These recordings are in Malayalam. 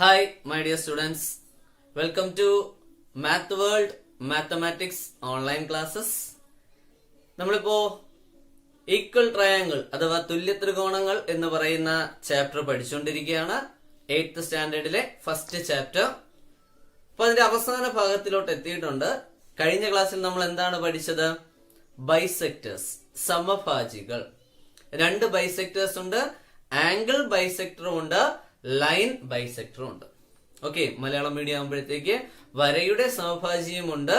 Hi, my dear students. Welcome to Math World Mathematics online classes. നമ്മളിപ്പോ ഈക്വൽ ട്രയാങ്കിൾ അഥവാ തുല്യ ത്രികോണങ്ങൾ എന്ന് പറയുന്ന ചാപ്റ്റർ പഠിച്ചുകൊണ്ടിരിക്കുകയാണ്. 8th സ്റ്റാൻഡേർഡിലെ first chapter. അപ്പൊ അതിന്റെ അവസാന ഭാഗത്തിലോട്ട് എത്തിയിട്ടുണ്ട്. കഴിഞ്ഞ ക്ലാസ്സിൽ നമ്മൾ എന്താണ് പഠിച്ചത്? ബൈസെക്ടേഴ്സ്, സമഭാജികൾ. രണ്ട് ബൈസെക്ടേഴ്സ് ഉണ്ട്, ആംഗിൾ ബൈസെക്ടറും ഉണ്ട്, ലൈൻ ബൈസെക്ടറും ഉണ്ട്. ഓക്കെ, മലയാളം മീഡിയം ആകുമ്പോഴത്തേക്ക് വരയുടെ സമഭാജിയുമുണ്ട്,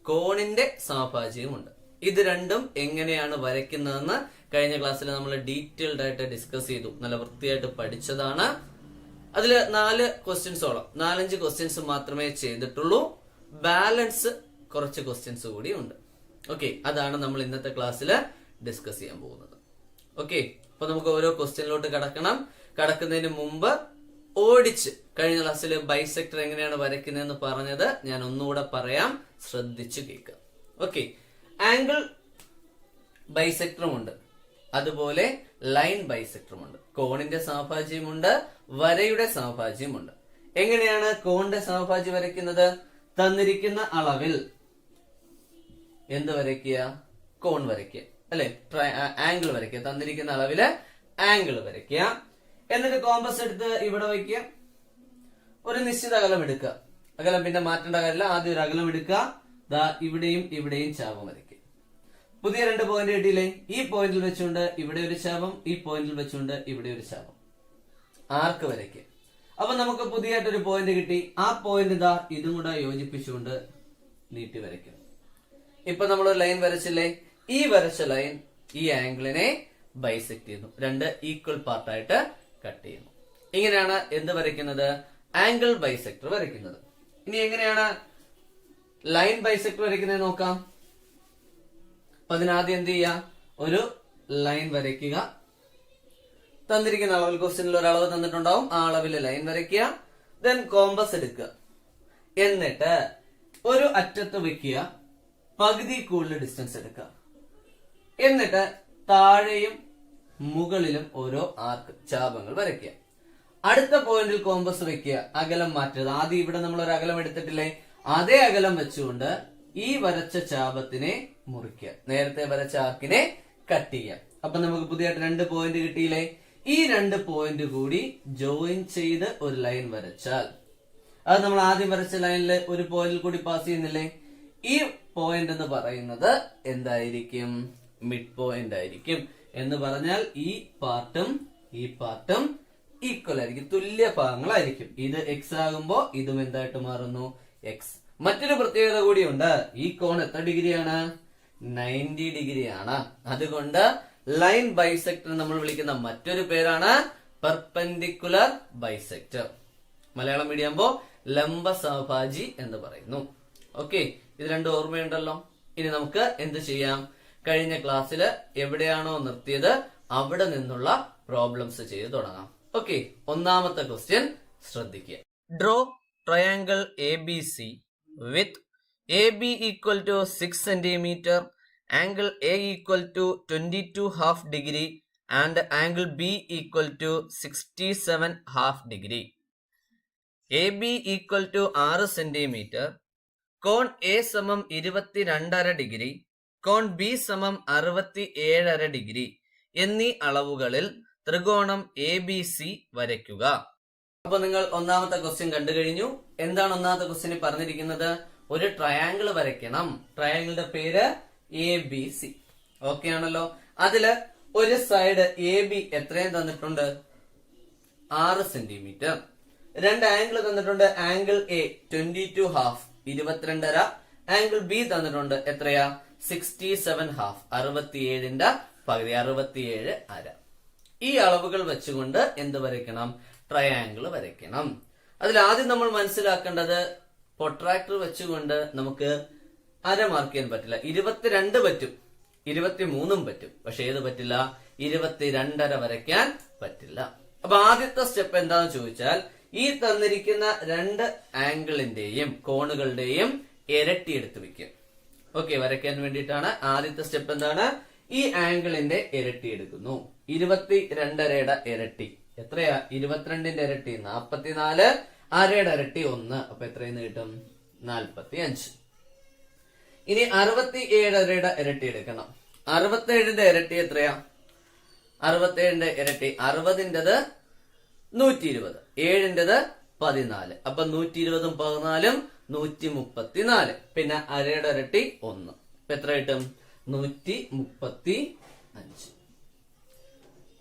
കോണിന്റെ സമഭാജിയുമുണ്ട്. ഇത് രണ്ടും എങ്ങനെയാണ് വരയ്ക്കുന്നതെന്ന് കഴിഞ്ഞ ക്ലാസ്സിൽ നമ്മൾ ഡീറ്റെയിൽഡ് ആയിട്ട് ഡിസ്കസ് ചെയ്തു, നല്ല വൃത്തിയായിട്ട് പഠിച്ചതാണ്. അതിൽ 4 ക്വസ്റ്റ്യൻസോളം, 4-5 ക്വസ്റ്റ്യൻസ് മാത്രമേ ചെയ്തിട്ടുള്ളൂ. ബാലൻസ് കുറച്ച് ക്വസ്റ്റ്യൻസ് കൂടി ഉണ്ട്. ഓക്കെ, അതാണ് നമ്മൾ ഇന്നത്തെ ക്ലാസ്സിൽ ഡിസ്കസ് ചെയ്യാൻ പോകുന്നത്. ഓക്കെ, അപ്പൊ നമുക്ക് ഓരോ ക്വസ്റ്റ്യനിലോട്ട് കടക്കുന്നതിന് മുമ്പ് ഓടിച്ച് കഴിഞ്ഞ ക്ലാസ്സിൽ ബൈസെക്ടർ എങ്ങനെയാണ് വരയ്ക്കുന്നതെന്ന് പറഞ്ഞത് ഞാൻ ഒന്നുകൂടെ പറയാം, ശ്രദ്ധിച്ചു കേൾക്കുക. ഓക്കെ, ആംഗിൾ ബൈസെക്ടറും ഉണ്ട്, അതുപോലെ ലൈൻ ബൈസെക്ടറും ഉണ്ട്, കോണിന്റെ സമഭാജിയുമുണ്ട്, വരയുടെ സമഭാജിയുമുണ്ട്. എങ്ങനെയാണ് കോണിന്റെ സമഭാജി വരയ്ക്കുന്നത്? തന്നിരിക്കുന്ന അളവിൽ എന്ത് വരയ്ക്കുക? കോൺ വരയ്ക്കുക, അല്ലെ? ആംഗിൾ വരയ്ക്കുക. തന്നിരിക്കുന്ന അളവില് ആംഗിൾ വരയ്ക്കുക. എന്നിട്ട് കോമ്പസ് എടുത്ത് ഇവിടെ വയ്ക്കുക. ഒരു നിശ്ചിത അകലം എടുക്കുക. അകലം പിന്നെ മാറ്റേണ്ട കാര്യമില്ല. ആദ്യം ഒരു അകലം എടുക്കുക. ദാ ഇവിടെയും ഇവിടെയും ചാപം വരയ്ക്കുക. പുതിയ 2 പോയിന്റ് കിട്ടിയില്ലേ? ഈ പോയിന്റിൽ വെച്ചുകൊണ്ട് ഇവിടെ ഒരു ചാപം, ഈ പോയിന്റിൽ വെച്ചുകൊണ്ട് ഇവിടെ ഒരു ചാപം. ആർക്ക് വരയ്ക്കുക. അപ്പൊ നമുക്ക് പുതിയതായിട്ടൊരു പോയിന്റ് കിട്ടി. ആ പോയിന്റ് ഇതാ ഇതും കൂടെ യോജിപ്പിച്ചുകൊണ്ട് നീട്ടി വരയ്ക്കും. ഇപ്പൊ നമ്മളൊരു ലൈൻ വരച്ചില്ലേ? ഈ വരച്ച ലൈൻ ഈ ആംഗിളിനെ ബൈസെക്ട് ചെയ്യുന്നു, 2 ഈക്വൽ പാർട്ടായിട്ട് കട്ട് ചെയ്യുന്നു. ഇങ്ങനെയാണ് എന്ത് വരയ്ക്കുന്നത്? ആംഗിൾ ബൈസെക്ടർ വരയ്ക്കുന്നത്. ഇനി എങ്ങനെയാണ് ലൈൻ ബൈസെക്ടർ വരയ്ക്കുന്നത് നോക്കാം. അപ്പൊ അതിനാദ്യം എന്ത് ചെയ്യുക? ഒരു ലൈൻ വരയ്ക്കുക. തന്നിരിക്കുന്ന അളവിൽ, ക്വസ്റ്റ്യനിൽ ഒരു അളവ് തന്നിട്ടുണ്ടാവും, ആ അളവിൽ ലൈൻ വരയ്ക്കുക. ദെൻ കോമ്പസ് എടുക്കുക. എന്നിട്ട് ഒരു അറ്റത്ത് വെക്കുക, പകുതി കൂടുതൽ ഡിസ്റ്റൻസ് എടുക്കുക. എന്നിട്ട് താഴെയും മുകളിലും ഓരോ ആർക്ക് ചാപങ്ങൾ വരയ്ക്കുക. അടുത്ത പോയിന്റിൽ കോമ്പസ് വെക്കുക, അകലം മാറ്റുക. ആദ്യം ഇവിടെ നമ്മൾ ഒരു അകലം എടുത്തിട്ടില്ലേ? അതേ അകലം വെച്ചുകൊണ്ട് ഈ വരച്ച ചാപത്തിനെ മുറിക്കുക, നേരത്തെ വരച്ച ആർക്കിനെ കട്ട് ചെയ്യുക. അപ്പൊ നമുക്ക് പുതിയതായിട്ട് 2 പോയിന്റ് കിട്ടിയില്ലേ? ഈ 2 പോയിന്റ് കൂടി ജോയിൻ ചെയ്ത് ഒരു ലൈൻ വരച്ചാൽ, അത് നമ്മൾ ആദ്യം വരച്ച ലൈനിൽ ഒരു പോയിന്റിൽ കൂടി പാസ് ചെയ്യുന്നില്ലേ? ഈ പോയിന്റ് എന്ന് പറയുന്നത് എന്തായിരിക്കും? മിഡ് പോയിന്റ് ആയിരിക്കും. എന്ന് പറഞ്ഞാൽ ഈ പാർട്ടും ഈ പാർട്ടും ഈക്വൽ ആയിരിക്കും, തുല്യ ഭാഗങ്ങളായിരിക്കും. ഇത് എക്സ് ആകുമ്പോ ഇതും എന്തായിട്ട് മാറുന്നു? എക്സ്. മറ്റൊരു പ്രത്യേകത കൂടിയുണ്ട്. ഈ കോൺ എത്ര ഡിഗ്രിയാണ്? 90 ഡിഗ്രിയാണ്. അതുകൊണ്ട് ലൈൻ ബൈസെക്ടർ നമ്മൾ വിളിക്കുന്ന മറ്റൊരു പേരാണ് പെർപെൻഡിക്കുലർ ബൈസെക്ടർ. മലയാളം മീഡിയം ആകുമ്പോ ലംബ സമഭാജി എന്ന് പറയുന്നു. ഓക്കെ, ഇത് 2 ഓർമ്മയുണ്ടല്ലോ. ഇനി നമുക്ക് എന്ത് ചെയ്യാം? കഴിഞ്ഞ ക്ലാസ്സിൽ എവിടെയാണോ നിർത്തിയത് അവിടെ നിന്നുള്ള പ്രോബ്ലംസ് ചെയ്ത് തുടങ്ങാം. ഓക്കെ, ഒന്നാമത്തെ ക്വസ്റ്റ്യൻ ശ്രദ്ധിക്കുക. Draw triangle ABC with AB equal to 6 centimeter, angle A equal to 22.5 degree and angle B equal to 67.5 degree. AB equal to 6 centimeter, കോൺ A സമം 22.5 ഡിഗ്രി, കോൺ B സമം 67.5 ഡിഗ്രി എന്നീ അളവുകളിൽ ത്രികോണം ABC വരയ്ക്കുക. അപ്പൊ നിങ്ങൾ ഒന്നാമത്തെ ക്വസ്റ്റ്യൻ കണ്ടു കഴിഞ്ഞു. എന്താണ് ഒന്നാമത്തെ ക്വസ്റ്റ്യനിൽ പറഞ്ഞിരിക്കുന്നത്? ഒരു ട്രയാങ്കിൾ വരയ്ക്കണം. ട്രയാങ്കിളിന്റെ പേര് ABC. ഓക്കെ ആണല്ലോ. അതില് ഒരു സൈഡ് AB എത്രയും തന്നിട്ടുണ്ട്? 6 സെന്റിമീറ്റർ. 2 ആംഗിൾ തന്നിട്ടുണ്ട്. ആംഗിൾ A 22.5 22.5, ആംഗിൾ B തന്നിട്ടുണ്ട് എത്രയാ? 67.5 67ന്റെ പകുതി 67.5. ഈ അളവുകൾ വെച്ചുകൊണ്ട് എന്ത് വരയ്ക്കണം? ട്രയാങ്കിൾ വരയ്ക്കണം. അതിൽ ആദ്യം നമ്മൾ മനസ്സിലാക്കേണ്ടത്, പ്രൊട്രാക്ടർ വെച്ചുകൊണ്ട് നമുക്ക് അര മാർക്ക് ചെയ്യാൻ പറ്റില്ല. 22 പറ്റും, 23 പറ്റും, പക്ഷെ ഏത് പറ്റില്ല? 22.5 വരയ്ക്കാൻ പറ്റില്ല. അപ്പൊ ആദ്യത്തെ സ്റ്റെപ്പ് എന്താണെന്ന് ചോദിച്ചാൽ, ഈ തന്നിരിക്കുന്ന 2 ആംഗിളിന്റെയും കോണുകളുടെയും ഇരട്ടി എടുത്ത് വെക്കുക. ഓക്കെ, വരയ്ക്കാൻ വേണ്ടിയിട്ടാണ് ആദ്യത്തെ സ്റ്റെപ്പ്. എന്താണ്? ഈ ആംഗിളിന്റെ ഇരട്ടി എടുക്കുന്നു. 22.5യുടെ ഇരട്ടി എത്രയാ? 22ന്റെ ഇരട്ടി 44. അരയുടെ ഇരട്ടി 1. അപ്പൊ എത്രയെന്ന് കിട്ടും? 45. ഇനി 67 ഇരട്ടി എടുക്കണം. 67ന്റെ ഇരട്ടി എത്രയാ? 67ന്റെ ഇരട്ടി 60ന്റേത് 120, 7ന്റേത് 14. അപ്പൊ 120ഉം 14ഉം 134. പിന്നെ അരയുടെ ഇരട്ടി 1. അപ്പൊ എത്ര കിട്ടും? 135.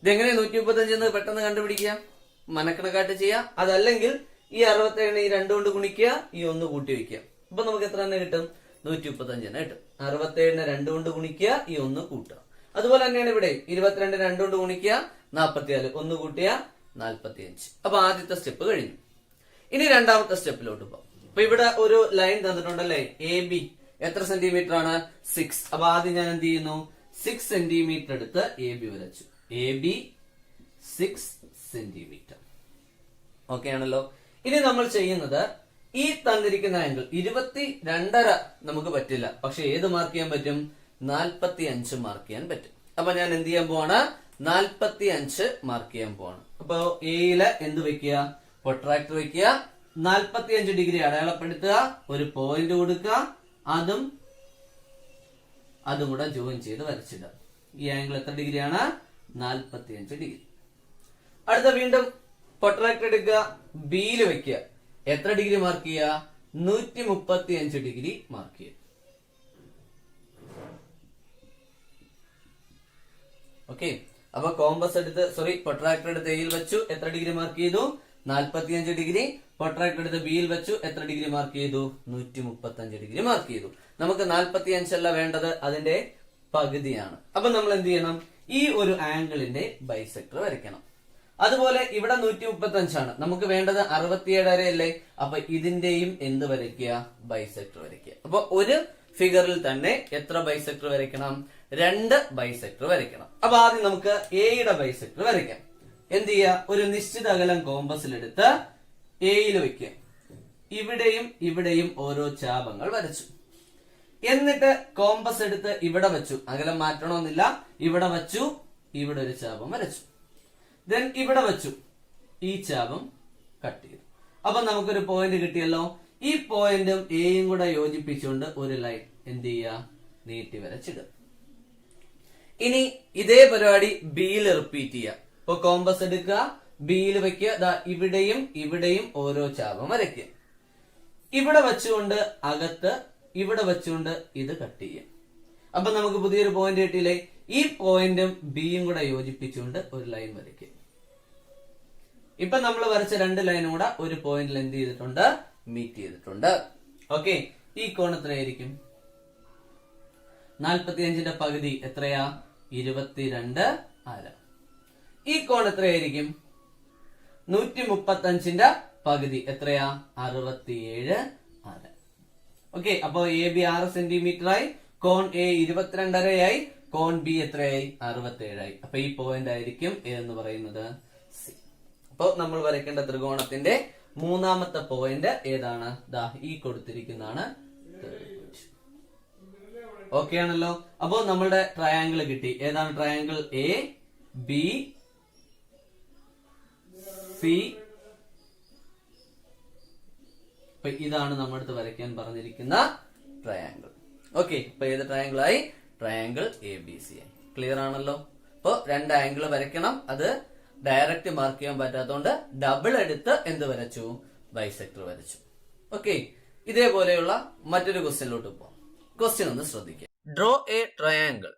ഇതെങ്ങനെ 135 എന്ന് പെട്ടെന്ന് കണ്ടുപിടിക്കുക? മനക്കണക്കാട്ട് ചെയ്യാം. അതല്ലെങ്കിൽ ഈ 67 ഈ 2 കൊണ്ട് ഗുണിക്കുക, ഈ 1 കൂട്ടി വയ്ക്കുക. അപ്പൊ നമുക്ക് എത്ര തന്നെ കിട്ടും? 135 തന്നെ കിട്ടും. 67 2 കൊണ്ട് ഗുണിക്കുക, ഈ 1 കൂട്ടുക. അതുപോലെ തന്നെയാണ് ഇവിടെ 22 2 കൊണ്ട് ഗുണിക്കുക, 44, 1 കൂട്ടിയ 45. അപ്പൊ ആദ്യത്തെ സ്റ്റെപ്പ് കഴിഞ്ഞു. ഇനി രണ്ടാമത്തെ സ്റ്റെപ്പിലോട്ട് പോകാം. അപ്പൊ ഇവിടെ ഒരു ലൈൻ തന്നിട്ടുണ്ടല്ലേ, എ ബി. എത്ര സെന്റിമീറ്റർ ആണ്? 6. അപ്പൊ ആദ്യം ഞാൻ എന്ത് ചെയ്യുന്നു? 6 സെന്റിമീറ്റർ എടുത്ത് എ ബി വരച്ചു. A B 6 centimetre. ഓക്കെ ആണല്ലോ. ഇനി നമ്മൾ ചെയ്യുന്നത് ഈ തന്നിരിക്കുന്ന ആംഗിൾ 22.5 നമുക്ക് പറ്റില്ല. പക്ഷെ ഏത് മാർക്ക് ചെയ്യാൻ പറ്റും? 45 മാർക്ക് ചെയ്യാൻ പറ്റും. അപ്പൊ ഞാൻ എന്ത് ചെയ്യാൻ പോവാണ്? 45 മാർക്ക് ചെയ്യാൻ പോവാണ്. അപ്പൊ എയില് എന്ത് വെക്കുക? പ്രൊട്രാക്ടർ വെക്കുക. 45 ഡിഗ്രി അടയാളപ്പെടുത്തുക, ഒരു പോയിന്റ് കൊടുക്കുക, അതും കൂടെ ജോയിൻ ചെയ്ത് വരച്ചിടുക. ഈ ആംഗിൾ എത്ര ഡിഗ്രിയാണ്? 45 ഡിഗ്രി. അടുത്ത വീണ്ടും പ്രൊട്രാക്ടർ എടുക്കുക, ബിയിൽ വെക്കുക. എത്ര ഡിഗ്രി മാർക്ക് ചെയ്യുക? 135 ഡിഗ്രി മാർക്ക് ചെയ്യുക. ഓക്കെ. അപ്പൊ കോമ്പസ് എടുത്ത് പ്രൊട്രാക്ടർ എടുത്ത് എയിൽ വെച്ചു. എത്ര ഡിഗ്രി മാർക്ക് ചെയ്തു? 45 ഡിഗ്രി. പ്രൊട്രാക്ടർ എടുത്ത് ബിയിൽ വെച്ചു. എത്ര ഡിഗ്രി മാർക്ക് ചെയ്തു? 135 ഡിഗ്രി മാർക്ക് ചെയ്തു. നമുക്ക് 45 അല്ല വേണ്ടത്, അതിന്റെ പകുതിയാണ്. അപ്പൊ നമ്മൾ എന്ത് ചെയ്യണം? ഈ ഒരു ആംഗിളിന്റെ ബൈസെക്ടർ വരയ്ക്കണം. അതുപോലെ ഇവിടെ 135 ആണ്, നമുക്ക് വേണ്ടത് 67 അല്ലേ? അപ്പൊ ഇതിന്റെയും എന്ത് വരയ്ക്കുക? ബൈസെക്ടർ വരയ്ക്കുക. അപ്പൊ ഒരു ഫിഗറിൽ തന്നെ എത്ര ബൈസെക്ടർ വരയ്ക്കണം? 2 ബൈസെക്ടർ വരയ്ക്കണം. അപ്പൊ ആദ്യം നമുക്ക് എയുടെ ബൈസെക്ടർ വരയ്ക്കാം. എന്ത് ചെയ്യുക? ഒരു നിശ്ചിത അകലം കോമ്പസിലെടുത്ത് എയിൽ വെക്കുക. ഇവിടെയും ഇവിടെയും ഓരോ ചാപങ്ങൾ വരച്ചു. എന്നിട്ട് കോമ്പസ് എടുത്ത് ഇവിടെ വെച്ചു. അകലം മാറ്റണമെന്നില്ല. ഇവിടെ വെച്ചു, ഇവിടെ ഒരു ചാപം വരച്ചു. ദെൻ ഇവിടെ വെച്ചു, ഈ ചാപം കട്ട് ചെയ്തു. അപ്പൊ നമുക്കൊരു പോയിന്റ് കിട്ടിയല്ലോ. ഈ പോയിന്റും എയും കൂടെ യോജിപ്പിച്ചുകൊണ്ട് ഒരു ലൈൻ എന്ത് ചെയ്യുക? നീട്ടി വരച്ചിടുക. ഇനി ഇതേ പരിപാടി ബിയിൽ റിപ്പീറ്റ് ചെയ്യുക. ഇപ്പൊ കോമ്പസ് എടുക്കുക, ബിയിൽ വെക്കുക. ഇവിടെയും ഇവിടെയും ഓരോ ചാപം വരയ്ക്കുക. ഇവിടെ വെച്ചുകൊണ്ട് അകത്ത്, ഇവിടെ വെച്ചുകൊണ്ട് ഇത് കട്ട് ചെയ്യുക. അപ്പൊ നമുക്ക് പുതിയൊരു പോയിന്റ് കിട്ടിയില്ലേ? ഈ പോയിന്റും ബിയും കൂടെ യോജിപ്പിച്ചുകൊണ്ട് ഒരു ലൈൻ വരയ്ക്കുക. ഇപ്പൊ നമ്മൾ വരച്ച 2 ലൈനും കൂടെ ഒരു പോയിന്റിൽ എന്ത് ചെയ്തിട്ടുണ്ട്? മീറ്റ് ചെയ്തിട്ടുണ്ട്. ഓക്കെ. ഈ കോൺ എത്രയായിരിക്കും? 45ന്റെ പകുതി എത്രയാ? 22.5. ഈ കോൺ എത്രയായിരിക്കും? 135ന്റെ പകുതി എത്രയാ? 67.5. ഓക്കെ. അപ്പൊ എ ബി 6 സെന്റിമീറ്റർ ആയി, കോൺ എ 22.5 ആയി, കോൺ ബി എത്രയായി? 67 ആയി. അപ്പൊ ഈ പോയിന്റ് ആയിരിക്കും എന്ന് പറയുന്നത് സി. അപ്പൊ നമ്മൾ വരയ്ക്കേണ്ട ത്രികോണത്തിന്റെ മൂന്നാമത്തെ പോയിന്റ് ഏതാണ്? ഈ കൊടുത്തിരിക്കുന്നതാണ്. ഓക്കെ ആണല്ലോ. അപ്പോ നമ്മളുടെ ട്രയാങ്കിൾ കിട്ടി. ഏതാണ് ട്രയാങ്കിൾ? A B C. അപ്പൊ ഇതാണ് നമ്മുടെ അടുത്ത് വരയ്ക്കാൻ പറഞ്ഞിരിക്കുന്ന ട്രയാങ്കിൾ. ഓക്കെ. അപ്പൊ ഏത് ട്രയാങ്കിൾ ആയി? ട്രയാങ്കിൾ എ ബി സി ആയി. ക്ലിയർ ആണല്ലോ. അപ്പൊ 2 ആംഗിൾ വരയ്ക്കണം. അത് ഡയറക്റ്റ് മാർക്ക് ചെയ്യാൻ പറ്റാത്തതുകൊണ്ട് ഡബിൾ എടുത്ത് എന്ത് വരച്ചു? ബൈസെക്ടർ വരച്ചു. ഓക്കെ. ഇതേപോലെയുള്ള മറ്റൊരു ക്വസ്റ്റ്യനിലോട്ട് പോകാം. ക്വസ്റ്റ്യൻ ഒന്ന് ശ്രദ്ധിക്കുക. Draw A triangle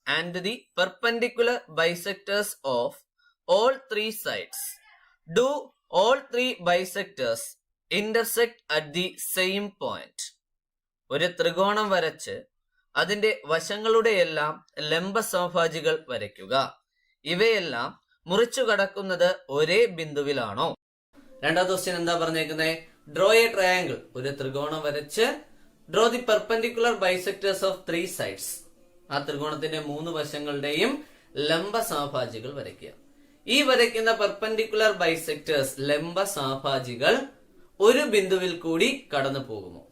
and the perpendicular bisectors of all 3 sides. Do all 3 bisectors intersect at the same point? ഒരു ത്രികോണം വരച്ച് അതിന്റെ വശങ്ങളുടെയെല്ലാം ലംബ സമഭാജികൾ വരയ്ക്കുക. ഇവയെല്ലാം മുറിച്ചു കടക്കുന്നത് ഒരേ ബിന്ദുവിലാണോ? രണ്ടാമത്തെ ക്വസ്റ്റ്യൻ എന്താ പറഞ്ഞേക്കുന്നത്? ഡ്രോ എ ട്രയാങ്കിൾ, ഒരു ത്രികോണം വരച്ച് draw the perpendicular bisectors of 3 sides. ആ ത്രികോണത്തിന്റെ 3 വശങ്ങളുടെയും ലംബ സമഭാജികൾ വരയ്ക്കുക. ഈ വരയ്ക്കുന്ന പെർപെൻഡിക്കുലർ ബൈസെക്ടേഴ്സ്, ലംബ സമഭാജികൾ ഒരു ബിന്ദുവിൽ കൂടി കടന്നു പോകുമോ?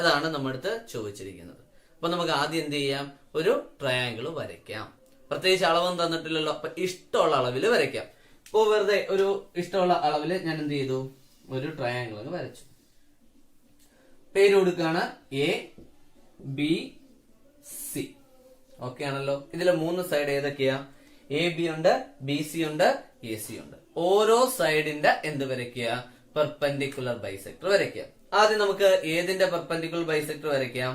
അതാണ് നമ്മുടെ അടുത്ത് ചോദിച്ചിരിക്കുന്നത്. അപ്പൊ നമുക്ക് ആദ്യം എന്ത് ചെയ്യാം? ഒരു ട്രയാങ്കിൾ വരയ്ക്കാം. പ്രത്യേകിച്ച് അളവൊന്നും തന്നിട്ടില്ലല്ലോ. അപ്പൊ ഇഷ്ടമുള്ള അളവിൽ വരയ്ക്കാം. ഇപ്പോ വെറുതെ ഒരു ഇഷ്ടമുള്ള അളവിൽ ഞാൻ എന്ത് ചെയ്തു? ഒരു ട്രയാങ്കിൾ അങ്ങ് വരച്ചു. പേര് കൊടുക്കാണ് എ ബി സി. ഓക്കെ ആണല്ലോ. ഇതിലെ 3 സൈഡ് ഏതൊക്കെയാ? എ ബി ഉണ്ട്, ബി സി ഉണ്ട്, എ സി ഉണ്ട്. ഓരോ സൈഡിന്റെ എന്ത് വരയ്ക്കുക? പെർപെൻഡിക്കുലർ ബൈസെക്ടർ വരയ്ക്കുക. ആദ്യം നമുക്ക് ഏതിന്റെ പെർപെൻഡിക്കുലർ ബൈസെക്ടർ വരയ്ക്കാം?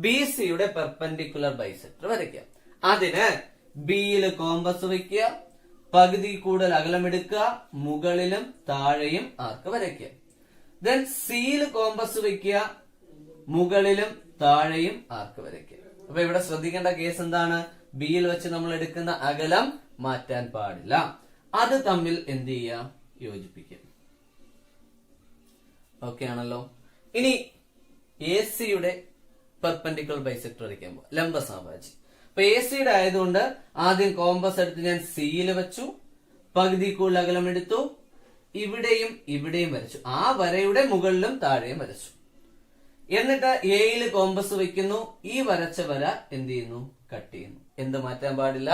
ബി സിയുടെ പെർപെൻഡിക്കുലർ ബൈസെക്ടർ വരയ്ക്കാം. അതിന് ബിയിൽ കോമ്പസ് വയ്ക്കുക, പകുതി കൂടുതൽ അകലമെടുക്കുക, മുകളിലും താഴെയും ആർക്ക് വരയ്ക്കുക. ദെൻ സിയിൽ കോമ്പസ് വയ്ക്കുക, മുകളിലും താഴെയും ആർക്ക് വരയ്ക്കുക. അപ്പൊ ഇവിടെ ശ്രദ്ധിക്കേണ്ട കേസ് എന്താണ്? ബിയിൽ വെച്ച് നമ്മൾ എടുക്കുന്ന അകലം മാറ്റാൻ പാടില്ല. അത് തമ്മിൽ എന്ത് ചെയ്യാം? യോജിപ്പിക്കുക. ഓക്കെ ആണല്ലോ. ഇനി എ സിയുടെ പെർപെൻഡിക്കുലർ ബൈസെക്ടർ വരയ്ക്കാൻ പോകും, ലംബ സമഭാജി. അപ്പൊ എ സിയുടെ ആയതുകൊണ്ട് ആദ്യം കോമ്പസ് എടുത്ത് ഞാൻ സിയിൽ വെച്ചു, പകുതി കൂടുതൽ അകലം എടുത്തു, ഇവിടെയും ഇവിടെയും വരച്ചു. ആ വരയുടെ മുകളിലും താഴെയും വരച്ചു. എന്നിട്ട് എയിൽ കോമ്പസ് വെക്കുന്നു, ഈ വരച്ച വര എന്ത് ചെയ്യുന്നു? കട്ട് ചെയ്യുന്നു. എന്ത് മാറ്റാൻ പാടില്ല?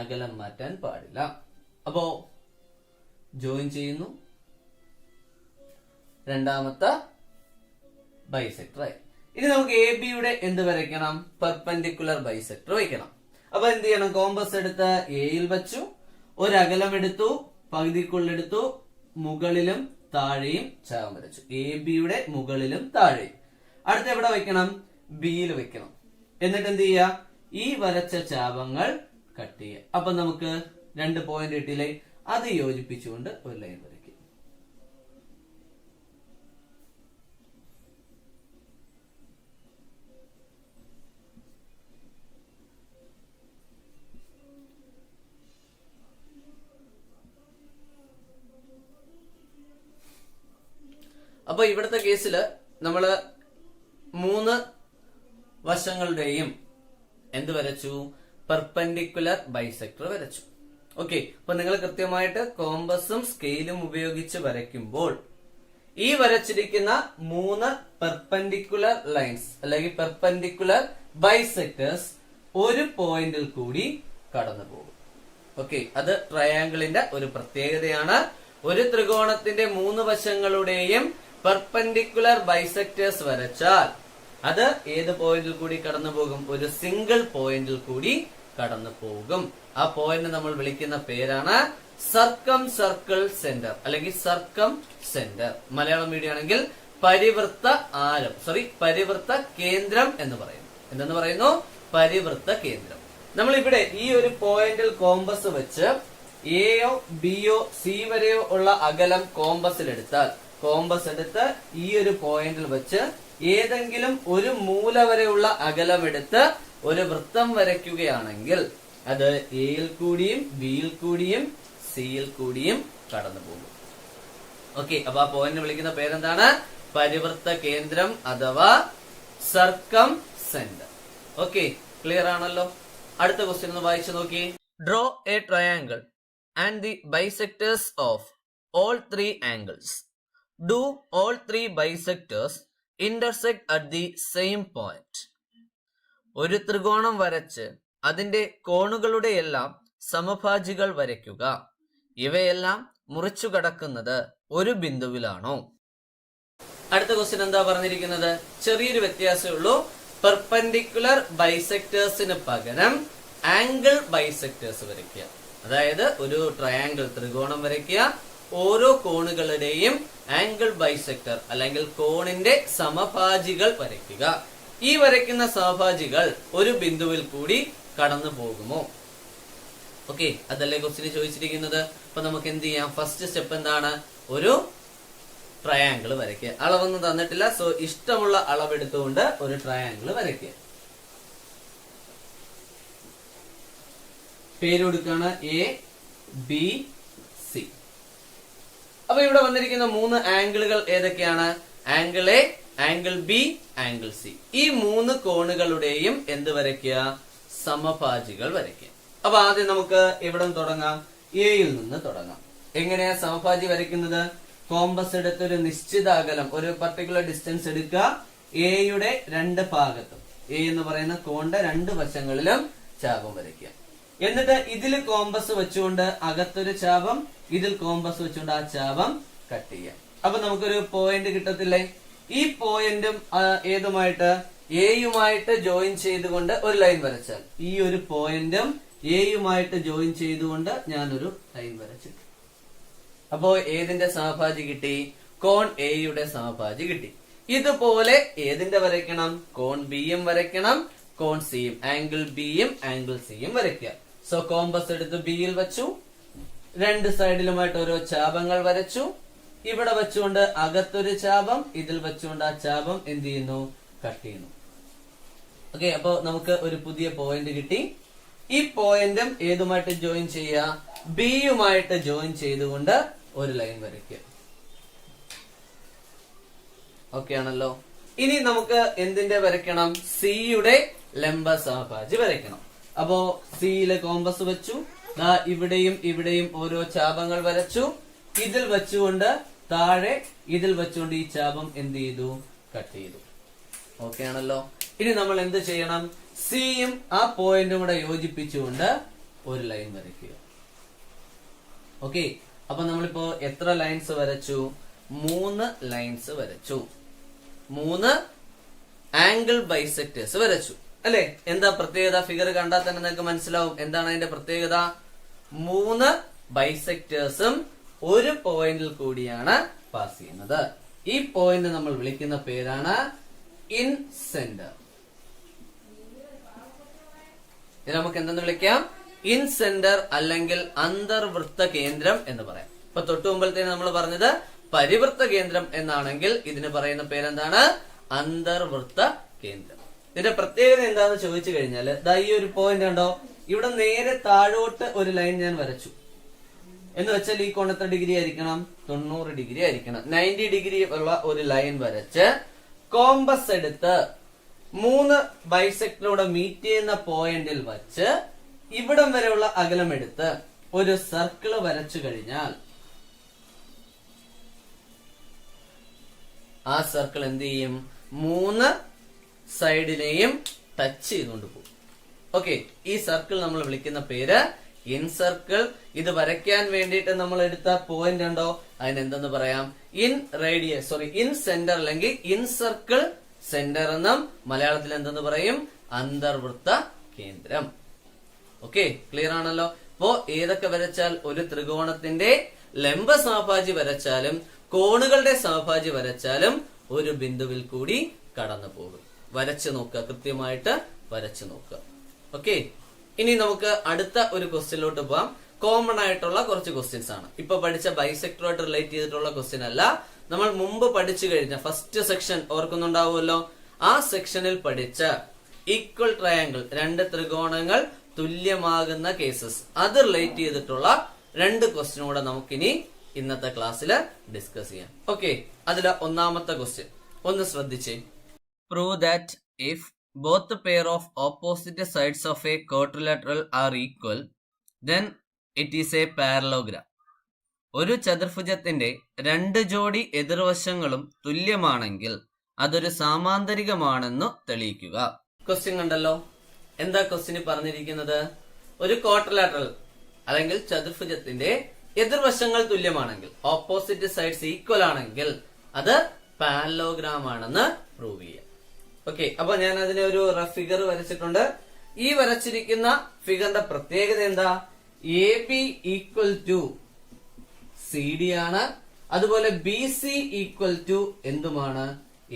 അകലം മാറ്റാൻ പാടില്ല. അപ്പോ ജോയിൻ ചെയ്യുന്നു, രണ്ടാമത്തെ ബൈസെക്ടർ ആയി. ഇനി നമുക്ക് എ ബിയുടെ എന്ത് വരയ്ക്കണം? പെർപെൻഡിക്കുലർ ബൈസെക്ടർ വയ്ക്കണം. അപ്പൊ എന്ത് ചെയ്യണം? കോമ്പസ് എടുത്ത് എയിൽ വെച്ചു, ഒരകലം എടുത്തു, പകുതിക്കുള്ളെടുത്തു, മുകളിലും താഴെയും ചാപം വരച്ചു. എ ബിയുടെ മുകളിലും താഴെയും. അടുത്ത് എവിടെ വെക്കണം? ബിയിൽ വെക്കണം. എന്നിട്ട് എന്ത് ചെയ്യുക? ഈ വരച്ച ചാപങ്ങൾ കട്ട് ചെയ്യുക. അപ്പൊ നമുക്ക് 2 പോയിന്റ് കിട്ടിയില്ലേ? അത് യോജിപ്പിച്ചുകൊണ്ട് ഒരു ലൈൻ വരയ്ക്കും. അപ്പൊ ഇവിടുത്തെ കേസില് നമ്മള് 3 വശങ്ങളുടെയും എന്ത് വരച്ചു? പെർപെൻഡിക്കുലർ ബൈസെക്ടർ വരച്ചു. ഓക്കെ. അപ്പൊ നിങ്ങൾ കൃത്യമായിട്ട് കോമ്പസും സ്കെയിലും ഉപയോഗിച്ച് വരയ്ക്കുമ്പോൾ ഈ വരച്ചിരിക്കുന്ന 3 പെർപെൻഡിക്കുലർ ലൈൻസ് അല്ലെങ്കിൽ പെർപെൻഡിക്കുലർ ബൈസെക്ടേഴ്സ് ഒരു പോയിന്റിൽ കൂടി കടന്നു പോകും. ഓക്കെ. അത് ട്രയാങ്കിളിന്റെ ഒരു പ്രത്യേകതയാണ്. ഒരു ത്രികോണത്തിന്റെ 3 വശങ്ങളുടെയും പെർപെൻഡിക്കുലർ ബൈസെക്ടേഴ്സ് വരച്ചാൽ അത് ഏത് പോയിന്റിൽ കൂടി കടന്നു പോകും? ഒരു സിംഗിൾ പോയിന്റിൽ കൂടി കടന്നു പോകും. ആ പോയിന്റ് നമ്മൾ വിളിക്കുന്ന പേരാണ് സർക്കം സർക്കിൾ സെന്റർ അല്ലെങ്കിൽ സർക്കം സെന്റർ. മലയാളം മീഡിയം ആണെങ്കിൽ പരിവൃത്ത ആരം, പരിവൃത്ത കേന്ദ്രം എന്ന് പറയുന്നു. എന്തെന്ന് പറയുന്നു? പരിവൃത്ത കേന്ദ്രം. നമ്മൾ ഇവിടെ ഈ ഒരു പോയിന്റിൽ കോമ്പസ് വെച്ച് എയോ ബിയോ സി വരെയോ ഉള്ള അകലം കോമ്പസിൽ എടുത്താൽ, കോമ്പസ് എടുത്ത് ഈ ഒരു പോയിന്റിൽ വെച്ച് ഏതെങ്കിലും ഒരു മൂല വരെയുള്ള അകലമെടുത്ത് ഒരു വൃത്തം വരയ്ക്കുകയാണെങ്കിൽ അത് എയിൽ കൂടിയും ബിയിൽ കൂടിയും സിയിൽ കൂടിയും കടന്നു പോകും. ഓക്കെ. അപ്പൊ ആ പോയിന്റ് വിളിക്കുന്ന പേരെന്താണ്? പരിവൃത്ത കേന്ദ്രം അഥവാ സർക്കം സെന്റർ. ഓക്കെ. ക്ലിയർ ആണല്ലോ. അടുത്ത ക്വസ്റ്റ്യൻ ഒന്ന് വായിച്ചു നോക്കി. Draw A triangle and the bisectors of all 3 angles. Do all 3 bisectors intersect at the same point? ഒരു ത്രികോണം വരച്ച് അതിന്റെ കോണുകളുടെ എല്ലാം സമഭാജികൾ വരയ്ക്കുക. ഇവയെല്ലാം മുറിച്ചു കടക്കുന്നത് ഒരു ബിന്ദുവിലാണോ? അടുത്ത ക്വസ്റ്റ്യൻ എന്താ പറഞ്ഞിരിക്കുന്നത്? ചെറിയൊരു വ്യത്യാസമേ ഉള്ളൂ. പെർപെൻഡിക്കുലർ ബൈസെക്ടേഴ്സിന് പകരം ആംഗിൾ ബൈസെക്ടേഴ്സ് വരയ്ക്കുക. അതായത് ഒരു ട്രയാങ്കിൾ ത്രികോണം വരയ്ക്കുക, ഓരോ കോണുകളുടെയും ആംഗിൾ ബൈസെക്ടർ അല്ലെങ്കിൽ കോണിന്റെ സമഭാജികൾ വരയ്ക്കുക. ഈ വരയ്ക്കുന്ന സമഭാജികൾ ഒരു ബിന്ദുവിൽ കൂടി കടന്നു പോകുമോ? ഓക്കെ. അതല്ലേ ക്വസ്റ്റ്യൻ ചോദിച്ചിരിക്കുന്നത്. അപ്പൊ നമുക്ക് എന്ത് ചെയ്യാം? ഫസ്റ്റ് സ്റ്റെപ്പ് എന്താണ്? ഒരു ട്രയാങ്കിൾ വരയ്ക്കുക. അളവൊന്നും തന്നിട്ടില്ല, സോ ഇഷ്ടമുള്ള അളവെടുത്തുകൊണ്ട് ഒരു ട്രയാങ്കിൾ വരയ്ക്കുക. പേര് കൊടുക്കുകയാണ് എ ബി സി. അപ്പൊ ഇവിടെ വന്നിരിക്കുന്ന 3 ആംഗിളുകൾ ഏതൊക്കെയാണ്? Angle A, angle B, angle C. ഈ 3 കോണുകളുടെയും എന്ത് വരയ്ക്കുക? സമഭാജികൾ വരയ്ക്കുക. അപ്പൊ ആദ്യം നമുക്ക് എവിടെ നിന്ന് തുടങ്ങാം? എയിൽ നിന്ന് തുടങ്ങാം. എങ്ങനെയാ സമഭാജി വരയ്ക്കുന്നത്? കോമ്പസ് എടുത്ത് ഒരു നിശ്ചിത അകലം, ഒരു പർട്ടിക്കുലർ ഡിസ്റ്റൻസ് എടുക്കുക. എയുടെ 2 ഭാഗത്തും, എ എന്ന് പറയുന്ന കോണിന്റെ 2 വശങ്ങളിലും ചാപം വരയ്ക്കുക. എന്നിട്ട് ഇതിൽ കോമ്പസ് വെച്ചുകൊണ്ട് അകത്തൊരു ചാപം, ഇതിൽ കോമ്പസ് വെച്ചുകൊണ്ട് ആ ചാപം കട്ട് ചെയ്യാം. അപ്പൊ നമുക്കൊരു പോയിന്റ് കിട്ടത്തില്ലേ? ഈ പോയിന്റും ഏതുമായിട്ട് എയുമായിട്ട് ജോയിൻ ചെയ്തുകൊണ്ട് ഒരു ലൈൻ വരച്ചാൽ, ഈ ഒരു പോയിന്റും എയുമായിട്ട് ജോയിൻ ചെയ്തുകൊണ്ട് ഞാനൊരു ലൈൻ വരച്ചു. അപ്പോ ഏതിന്റെ സമഭാജി കിട്ടി? കോൺ എയുടെ സമഭാജി കിട്ടി. ഇതുപോലെ ഏതിന്റെ വരയ്ക്കണം? കോൺ ബിയും വരയ്ക്കണം, കോൺ സിയും, ആംഗിൾ ബിയും ആംഗിൾ സിയും വരയ്ക്കുക. സോ കോമ്പസ് എടുത്ത് ബിയിൽ വെച്ചു, രണ്ട് സൈഡിലുമായിട്ട് ഓരോ ചാപങ്ങൾ വരച്ചു. ഇവിടെ വെച്ചുകൊണ്ട് അകത്തൊരു ചാപം, ഇതിൽ വെച്ചുകൊണ്ട് ആ ചാപം എന്ത് ചെയ്യുന്നു? കട്ട് ചെയ്യുന്നു. ഓക്കെ, അപ്പൊ നമുക്ക് ഒരു പുതിയ പോയിന്റ് കിട്ടി. ഈ പോയിന്റും ഏതുമായിട്ട് ജോയിൻ ചെയ്യുക? ബിയുമായിട്ട് ജോയിൻ ചെയ്തുകൊണ്ട് ഒരു ലൈൻ വരയ്ക്കുക. ഓക്കെ ആണല്ലോ. ഇനി നമുക്ക് എന്തിന്റെ വരയ്ക്കണം? സിയുടെ ലംബ സമഭാജി വരയ്ക്കണം. അപ്പോ സിയിലെ കോമ്പസ് വെച്ചു, ഇവിടെയും ഇവിടെയും ഓരോ ചാപങ്ങൾ വരച്ചു. ഇതിൽ വെച്ചുകൊണ്ട് താഴെ, ഇതിൽ വെച്ചുകൊണ്ട് ഈ ചാപം എന്ത് ചെയ്തു? കട്ട് ചെയ്തു. ഓക്കെ ആണല്ലോ. ഇനി നമ്മൾ എന്ത് ചെയ്യണം? സിയും ആ പോയിന്റും കൂടെ യോജിപ്പിച്ചുകൊണ്ട് ഒരു ലൈൻ വരയ്ക്കുക. ഓക്കെ, അപ്പൊ നമ്മളിപ്പോ എത്ര ലൈൻസ് വരച്ചു? 3 ലൈൻസ് വരച്ചു. 3 ആംഗിൾ ബൈസെക്ടേഴ്സ് വരച്ചു അല്ലെ? എന്താ പ്രത്യേകത? ഫിഗർ കണ്ടാൽ തന്നെ നിങ്ങൾക്ക് മനസ്സിലാവും എന്താണ് അതിന്റെ പ്രത്യേകത. 3 ബൈസെക്ടേഴ്സും ഒരു പോയിന്റിൽ കൂടിയാണ് പാസ് ചെയ്യുന്നത്. ഈ പോയിന്റ് നമ്മൾ വിളിക്കുന്ന പേരാണ് ഇൻ സെന്റർ. ഇത് നമുക്ക് എന്തെന്ന് വിളിക്കാം? ഇൻ സെന്റർ അല്ലെങ്കിൽ അന്തർവൃത്ത കേന്ദ്രം എന്ന് പറയാം. ഇപ്പൊ തൊട്ടു മുമ്പത്തേന് നമ്മൾ പറഞ്ഞത് പരിവൃത്ത കേന്ദ്രം എന്നാണെങ്കിൽ ഇതിന് പറയുന്ന പേരെന്താണ്? അന്തർവൃത്ത കേന്ദ്രം. ഇതിന്റെ പ്രത്യേകത എന്താന്ന് ചോദിച്ചു കഴിഞ്ഞാൽ, ഈ ഒരു പോയിന്റ് ഉണ്ടോ, ഇവിടെ നേരെ താഴോട്ട് ഒരു ലൈൻ ഞാൻ വരച്ചു എന്ന് വെച്ചാൽ ഈ കോൺ എത്ര ഡിഗ്രി ആയിരിക്കണം? 90 ഡിഗ്രി ആയിരിക്കണം. 90 ഡിഗ്രി ഉള്ള ഒരു ലൈൻ വരച്ച് കോമ്പസ് എടുത്ത് 3 ബൈസെക്ടറോടെ മീറ്റ് ചെയ്യുന്ന പോയിന്റിൽ വച്ച് ഇവിടം വരെയുള്ള അകലം എടുത്ത് ഒരു സർക്കിള് വരച്ചു കഴിഞ്ഞാൽ ആ സർക്കിൾ എന്ത് ചെയ്യും? 3 സൈഡിനെയും ടച്ച് ചെയ്തുകൊണ്ട് പോകും. ഓക്കെ, ഈ സർക്കിൾ നമ്മൾ വിളിക്കുന്ന പേര് ഇൻ സർക്കിൾ. ഇത് വരയ്ക്കാൻ വേണ്ടിയിട്ട് നമ്മൾ എടുത്ത പോയിന്റ് ഉണ്ടോ, അതിനെന്തെന്ന് പറയാം? ഇൻ റേഡിയസ്, ഇൻ സെന്റർ അല്ലെങ്കിൽ ഇൻ സർക്കിൾ സെന്റർ എന്നും മലയാളത്തിൽ എന്തെന്ന് പറയും? അന്തർവൃത്ത കേന്ദ്രം. ഓക്കെ, ക്ലിയർ ആണല്ലോ. അപ്പോ ഏതൊക്കെ വരച്ചാൽ, ഒരു ത്രികോണത്തിന്റെ ലംബ സമഭാജി വരച്ചാലും കോണുകളുടെ സമഭാജി വരച്ചാലും ഒരു ബിന്ദുവിൽ കൂടി കടന്നു പോകും. വരച്ചു നോക്കുക, കൃത്യമായിട്ട് വരച്ചു നോക്കുക. ഓക്കെ, ഇനി നമുക്ക് അടുത്ത ഒരു ക്വസ്റ്റ്യനിലോട്ട് പോവാം. കോമൺ ആയിട്ടുള്ള കുറച്ച് ക്വസ്റ്റ്യൻസ് ആണ്. ഇപ്പൊ പഠിച്ച ബൈസെക്ടറുമായിട്ട് റിലേറ്റ് ചെയ്തിട്ടുള്ള ക്വസ്റ്റ്യൻ അല്ല, നമ്മൾ മുമ്പ് പഠിച്ചു കഴിഞ്ഞ ഫസ്റ്റ് സെക്ഷൻ ഓർക്കുന്നുണ്ടാവുമല്ലോ. ആ സെക്ഷനിൽ പഠിച്ച ഈക്വൽ ട്രയാങ്കിൾ, 2 ത്രികോണങ്ങൾ തുല്യമാകുന്ന കേസസ്, അത് റിലേറ്റ് ചെയ്തിട്ടുള്ള 2 ക്വസ്റ്റ്യൻ കൂടെ നമുക്കിനി ഇന്നത്തെ ക്ലാസ്സിൽ ഡിസ്കസ് ചെയ്യാം. ഓക്കെ, അതിലെ ഒന്നാമത്തെ ക്വസ്റ്റ്യൻ ഒന്ന് ശ്രദ്ധിച്ചേ. Prove that if both pair of opposite sides of a quadrilateral are equal, then it is a parallelogram. ഒരു ചതുർഭുജത്തിന്റെ 2 ജോഡി എതിർവശങ്ങളും തുല്യമാണെങ്കിൽ അതൊരു സാമാന്തരികമാണെന്ന് തെളിയിക്കുക. ക്വസ്റ്റ്യൻ കണ്ടല്ലോ. എന്താ ക്വസ്റ്റ്യൻ പറഞ്ഞിരിക്കുന്നത്? ഒരു ക്വാഡ്രിലാറ്ററൽ അല്ലെങ്കിൽ ചതുർഭുജത്തിന്റെ എതിർവശങ്ങൾ തുല്യമാണെങ്കിൽ, ഓപ്പോസിറ്റ് സൈഡ്സ് ഈക്വൽ ആണെങ്കിൽ അത് പാരലോഗ്രാം ആണെന്ന് പ്രൂവ് ചെയ്യാം. ഓക്കെ, അപ്പൊ ഞാൻ അതിനെ ഒരു റഫ് ഫിഗർ വരച്ചിട്ടുണ്ട്. ഈ വരച്ചിരിക്കുന്ന ഫിഗറിന്റെ പ്രത്യേകത എന്താ? A B equal to C D ആണ്. അതുപോലെ ബി സി ഈക്വൽ ടു എന്തുമാണ്?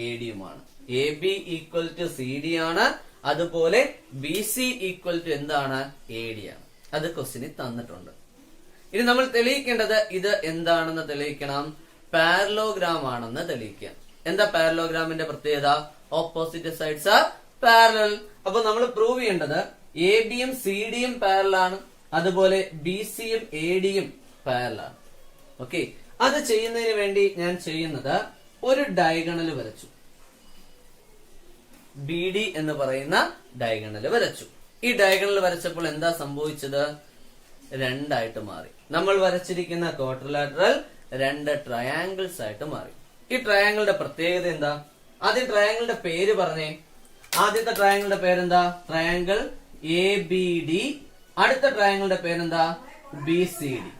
എ ഡിയുമാണ്. A B equal to C D ആണ്. അതുപോലെ ബി സി ഈക്വൽ ടു എന്താണ്? എ ഡി ആണ്. അത് ക്വസ്റ്റ്യനിൽ തന്നിട്ടുണ്ട്. ഇനി നമ്മൾ തെളിയിക്കേണ്ടത് ഇത് എന്താണെന്ന് തെളിയിക്കണം. പാരലോഗ്രാം ആണെന്ന് തെളിയിക്കാം. എന്താ പാരലോഗ്രാമിന്റെ പ്രത്യേകത? Opposite sides are parallel. അപ്പൊ നമ്മൾ പ്രൂവ് ചെയ്യേണ്ടത് എ ബിയും സി ഡിയും പാരലൽ ആണ്, അതുപോലെ ബി സിയും എ ഡിയും പാരലൽ ആണ്. ഓക്കെ, അത് ചെയ്യുന്നതിന് വേണ്ടി ഞാൻ ചെയ്യുന്നത് ഒരു ഡയഗണൽ വരച്ചു. ബി ഡി എന്ന് പറയുന്ന ഡയഗണൽ വരച്ചു. ഈ ഡയഗണൽ വരച്ചപ്പോൾ എന്താ സംഭവിച്ചത്? 2 ആയിട്ട് മാറി. നമ്മൾ വരച്ചിരിക്കുന്ന ക്വാഡ്രിലാറ്ററൽ 2 ട്രയാങ്കിൾസ് ആയിട്ട് മാറി. ഈ ട്രയാങ്കിളുടെ പ്രത്യേകത എന്താ? ആദ്യം ട്രയാങ്കിളിന്റെ പേര് പറഞ്ഞേ. ആദ്യത്തെ ട്രയാങ്കിളിന്റെ പേരെന്താ? Triangle A B D. അടുത്ത ട്രയാങ്കിളിന്റെ പേരെന്താ? B C D.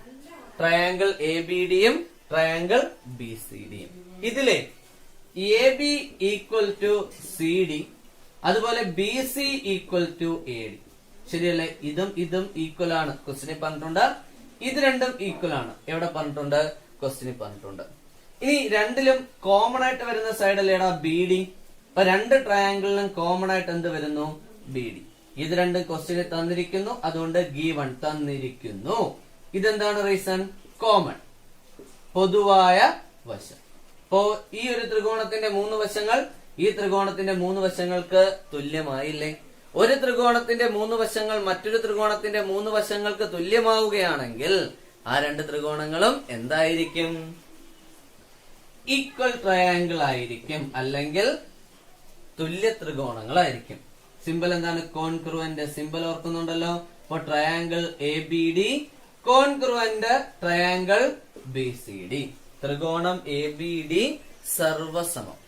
Triangle A B ഡിയും ട്രയാങ്കിൾ ബി സി ഡി. ഇതിലെ A B equal to C D, അതുപോലെ B C equal to A D. ശരിയല്ലേ? ഇതും ഈക്വൽ ആണ്, ക്വസ്റ്റിനെ പറഞ്ഞിട്ടുണ്ട്. ഇത് രണ്ടും ഈക്വൽ ആണ്, എവിടെ പറഞ്ഞിട്ടുണ്ട്? ക്വസ്റ്റിനെ പറഞ്ഞിട്ടുണ്ട്. ഇനി രണ്ടിലും കോമൺ ആയിട്ട് വരുന്ന സൈഡ് അല്ലേടാ ബി ഡി. അപ്പൊ രണ്ട് ട്രയാങ്കിളിലും കോമൺ ആയിട്ട് എന്ത് വരുന്നു? B D. ഇത് രണ്ടും ക്വസ്റ്റിന് തന്നിരിക്കുന്നു, അതുകൊണ്ട് ഗീവൺ തന്നിരിക്കുന്നു. ഇതെന്താണ് റീസൺ? കോമൺ, പൊതുവായ വശം. അപ്പോ ഈ ഒരു ത്രികോണത്തിന്റെ 3 വശങ്ങൾ ഈ ത്രികോണത്തിന്റെ 3 വശങ്ങൾക്ക് തുല്യമായില്ലേ? ഒരു ത്രികോണത്തിന്റെ 3 വശങ്ങൾ മറ്റൊരു ത്രികോണത്തിന്റെ 3 വശങ്ങൾക്ക് തുല്യമാവുകയാണെങ്കിൽ ആ രണ്ട് ത്രികോണങ്ങളും എന്തായിരിക്കും? ഈക്വൽ ട്രയാങ്കിൾ ആയിരിക്കും, അല്ലെങ്കിൽ തുല്യ ത്രികോണങ്ങളായിരിക്കും. സിമ്പിൾ എന്താണ്? കോൺഗ്രുവന്റ്. സിമ്പിൾ ഓർക്കുന്നുണ്ടല്ലോ. അപ്പൊ triangle A B D congruent triangle B C D. ത്രികോണം എ ബി ഡി സർവസമം